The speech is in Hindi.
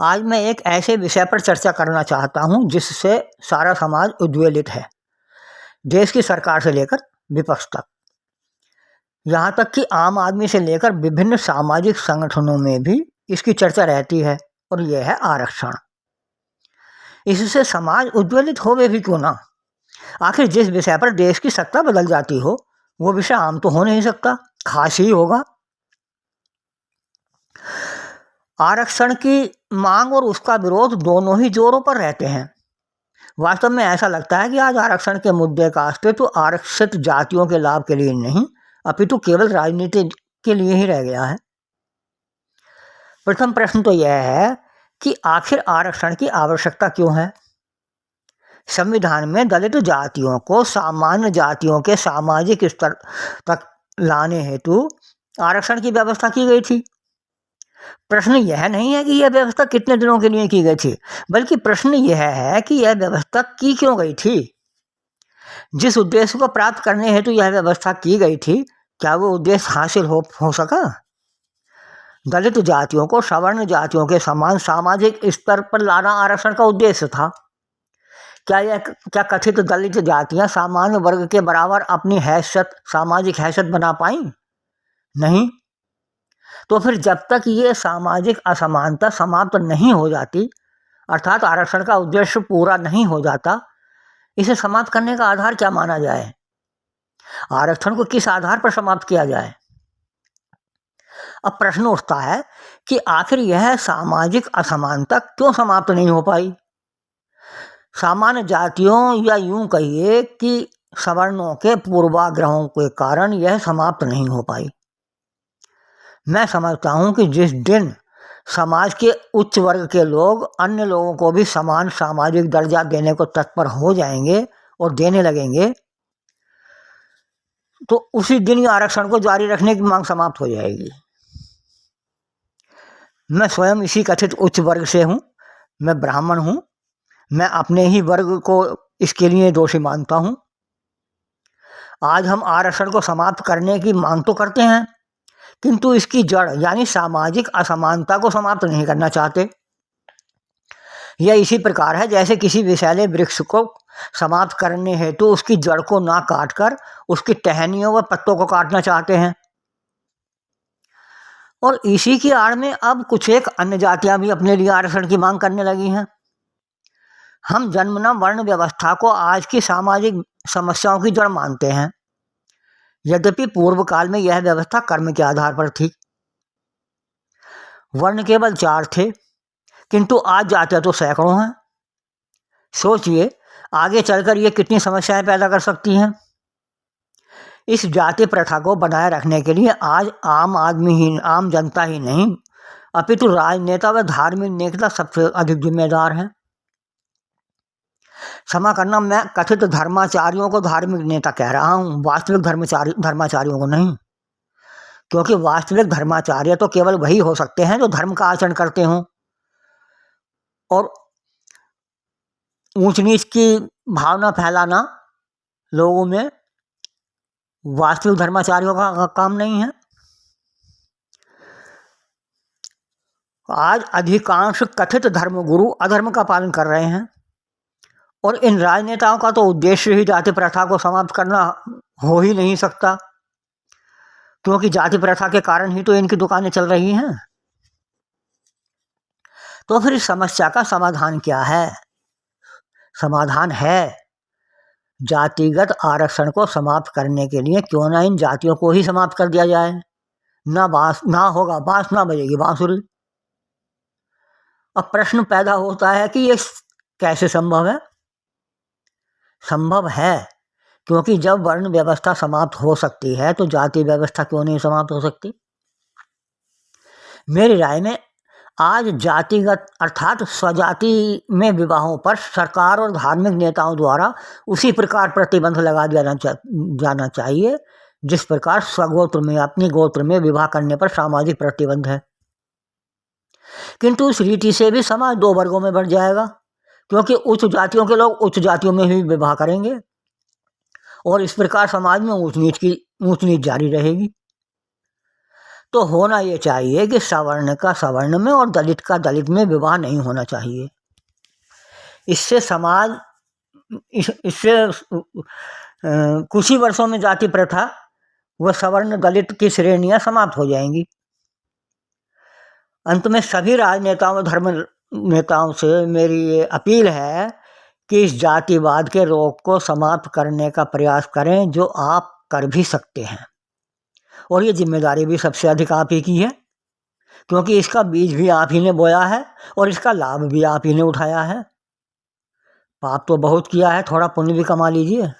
आज मैं एक ऐसे विषय पर चर्चा करना चाहता हूं जिससे सारा समाज उद्वेलित है। देश की सरकार से लेकर विपक्ष तक, यहाँ तक कि आम आदमी से लेकर विभिन्न सामाजिक संगठनों में भी इसकी चर्चा रहती है, और यह है आरक्षण। इससे समाज उद्वेलित होवे भी क्यों ना। आखिर जिस विषय पर देश की सत्ता बदल जाती हो वो विषय आम तो हो नहीं सकता, खास ही होगा। आरक्षण की मांग और उसका विरोध दोनों ही जोरों पर रहते हैं। वास्तव में ऐसा लगता है कि आज आरक्षण के मुद्दे का अस्तित्व आरक्षित जातियों के लाभ के लिए नहीं, अपितु केवल राजनीति के लिए ही रह गया है। प्रथम प्रश्न तो यह है कि आखिर आरक्षण की आवश्यकता क्यों है। संविधान में दलित जातियों को सामान्य जातियों के सामाजिक स्तर तक लाने हेतु आरक्षण की व्यवस्था की गई थी। प्रश्न यह नहीं है कि यह व्यवस्था कितने दिनों के लिए की गई थी, बल्कि प्रश्न यह है कि यह व्यवस्था की क्यों गई थी। जिस उद्देश्य को प्राप्त करने हेतु यह व्यवस्था की गई थी, क्या वो उद्देश्य हासिल हो सका। दलित जातियों को सवर्ण जातियों के समान सामाजिक स्तर पर लाना आरक्षण का उद्देश्य था। क्या कथित दलित जातियां सामान्य वर्ग के बराबर अपनी हैसियत, सामाजिक हैसियत बना पाई? नहीं। तो फिर जब तक ये सामाजिक असमानता समाप्त नहीं हो जाती, अर्थात आरक्षण का उद्देश्य पूरा नहीं हो जाता, इसे समाप्त करने का आधार क्या माना जाए। आरक्षण को किस आधार पर समाप्त किया जाए। अब प्रश्न उठता है कि आखिर यह सामाजिक असमानता क्यों समाप्त नहीं हो पाई। सामान्य जातियों या यूं कहिए कि सवर्णों के पूर्वाग्रहों के कारण यह समाप्त नहीं हो पाई। मैं समझता हूं कि जिस दिन समाज के उच्च वर्ग के लोग अन्य लोगों को भी समान सामाजिक दर्जा देने को तत्पर हो जाएंगे और देने लगेंगे, तो उसी दिन ही आरक्षण को जारी रखने की मांग समाप्त हो जाएगी। मैं स्वयं इसी कथित उच्च वर्ग से हूँ, मैं ब्राह्मण हूँ। मैं अपने ही वर्ग को इसके लिए दोषी मानता हूँ। आज हम आरक्षण को समाप्त करने की मांग तो करते हैं, किंतु इसकी जड़ यानी सामाजिक असमानता को समाप्त नहीं करना चाहते। यह इसी प्रकार है जैसे किसी विषैले वृक्ष को समाप्त करने हेतु उसकी जड़ को ना काटकर उसकी टहनियों व पत्तों को काटना चाहते हैं। और इसी की आड़ में अब कुछ एक अन्य जातियां भी अपने लिए आरक्षण की मांग करने लगी हैं। हम जन्मना वर्ण व्यवस्था को आज की सामाजिक समस्याओं की जड़ मानते हैं, यद्यपि पूर्व काल में यह व्यवस्था कर्म के आधार पर थी। वर्ण केवल 4 थे, किंतु आज जातियां तो सैकड़ों हैं। सोचिए आगे चलकर ये कितनी समस्याएं पैदा कर सकती हैं। इस जाति प्रथा को बनाए रखने के लिए आज आम जनता ही नहीं, अपितु राजनेता व धार्मिक नेता सबसे अधिक जिम्मेदार हैं। क्षमा करना, मैं कथित धर्माचार्यों को धार्मिक नेता कह रहा हूँ, वास्तविक धर्माचार्यों को नहीं, क्योंकि वास्तविक धर्माचार्य तो केवल वही हो सकते हैं जो धर्म का आचरण करते हों और ऊंच नीच की भावना फैलाना लोगों में वास्तविक धर्माचार्यों का काम नहीं है। आज अधिकांश कथित धर्मगुरु अधर्म का पालन कर रहे हैं, और इन राजनेताओं का तो उद्देश्य ही जाति प्रथा को समाप्त करना हो ही नहीं सकता, क्योंकि जाति प्रथा के कारण ही तो इनकी दुकानें चल रही हैं। तो फिर इस समस्या का समाधान क्या है। समाधान है जातिगत आरक्षण को समाप्त करने के लिए क्यों ना इन जातियों को ही समाप्त कर दिया जाए। ना होगा बांस, ना बजेगी बांसुरी। अब प्रश्न पैदा होता है कि ये कैसे संभव है। संभव है क्योंकि जब वर्ण व्यवस्था समाप्त हो सकती है तो जाति व्यवस्था क्यों नहीं समाप्त हो सकती। मेरी राय में आज जातिगत अर्थात स्वजाति में विवाहों पर सरकार और धार्मिक नेताओं द्वारा उसी प्रकार प्रतिबंध लगा दिया जाना चाहिए जिस प्रकार स्वगोत्र में, अपनी गोत्र में विवाह करने पर सामाजिक प्रतिबंध है। किंतु उस रीति से भी समाज 2 वर्गों में बढ़ जाएगा, क्योंकि उच्च जातियों के लोग उच्च जातियों में भी विवाह करेंगे और इस प्रकार समाज में ऊंच नीच जारी रहेगी। तो होना ये चाहिए कि सवर्ण का सवर्ण में और दलित का दलित में विवाह नहीं होना चाहिए। इससे समाज इससे कुछ ही वर्षों में जाति प्रथा व सवर्ण दलित की श्रेणियां समाप्त हो जाएंगी। अंत में सभी राजनेताओं धर्म नेताओं से मेरी ये अपील है कि इस जातिवाद के रोग को समाप्त करने का प्रयास करें, जो आप कर भी सकते हैं। और ये जिम्मेदारी भी सबसे अधिक आप ही की है, क्योंकि इसका बीज भी आप ही ने बोया है और इसका लाभ भी आप ही ने उठाया है। पाप तो बहुत किया है, थोड़ा पुण्य भी कमा लीजिए।